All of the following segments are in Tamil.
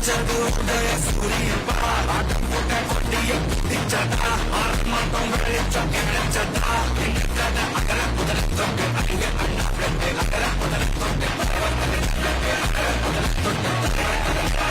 உதிச்சது உதய சூரியப்பா ஆட்டம் போட்ட கொட்டிய குதிச்சதா ஆரம்பம் வெளிச்சம் கிடைச்சதா எங்க கதை அகர முதல தொட்டு அங்க அண்ணா ரெண்டு அகர முதல தொட்டு அகர முதல தொட்டு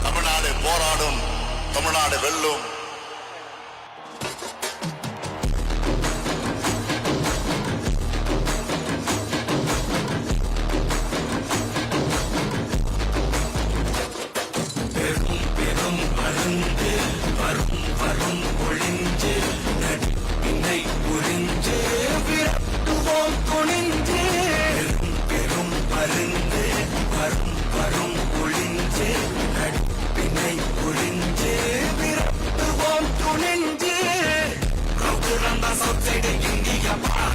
தமிழ்நாடு போராடும், தமிழ்நாடு வெல்லும். பெரும் பெரும் அருந்து வரும் வரும் ஒளிஞ்சு நடிப்பினை புரிஞ்சு விரட்டுவோம் துணிஞ்சு பெரும் பெரும் அருந்து வரும் வரும் ஒளிஞ்சு நடிப்பினை புரிஞ்சு விரட்டுவோம் துணிஞ்சு ரவுரந்த சப்சைடு இந்திய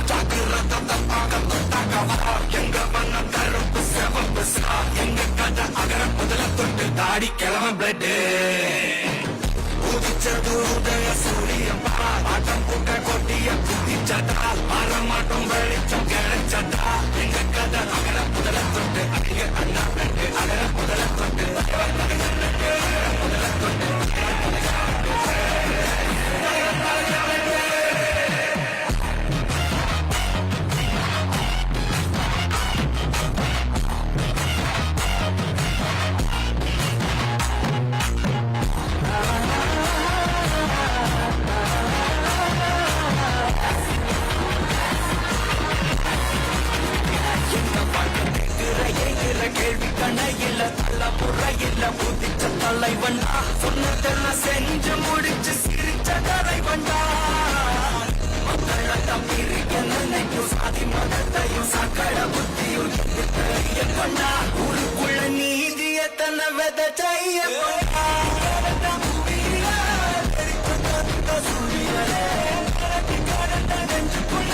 ஜாக்கிரத பாகம் தொட்டாகவா எங்க வண்ண கருப்பு செவப்பு சா எங்க கதை அகர முதல தொட்டு தாடி கிழமை பிளட் உதிச்சது உதய சூரியப்பா ஆட்டம் போட்ட கொட்டிய குதிச்சதா மாறமாட்டம் வெளிச்சம் கிடைச்சதா எங்க கதை அகர முதல தொட்டு அங்க அண்ணா ரெண்டு அகர முதல தொட்டு அகர முதல தொட்டு கேள்வி கண்ண இல்ல தலைமுறை இல்ல புதிச்ச தலைவண்டா சொன்னதெல்லாம் செஞ்சு முடிச்சு சிரிச்ச தலைவண்டா மக்கள பிரிக்க நினைக்கும் சாதி மதத்தையும் சக்கட புத்தியும் தெரிய கொண்டா ஊருக்குள்ள நீதிய தன்னை விதைச்சைய நெஞ்சுக்குள்ள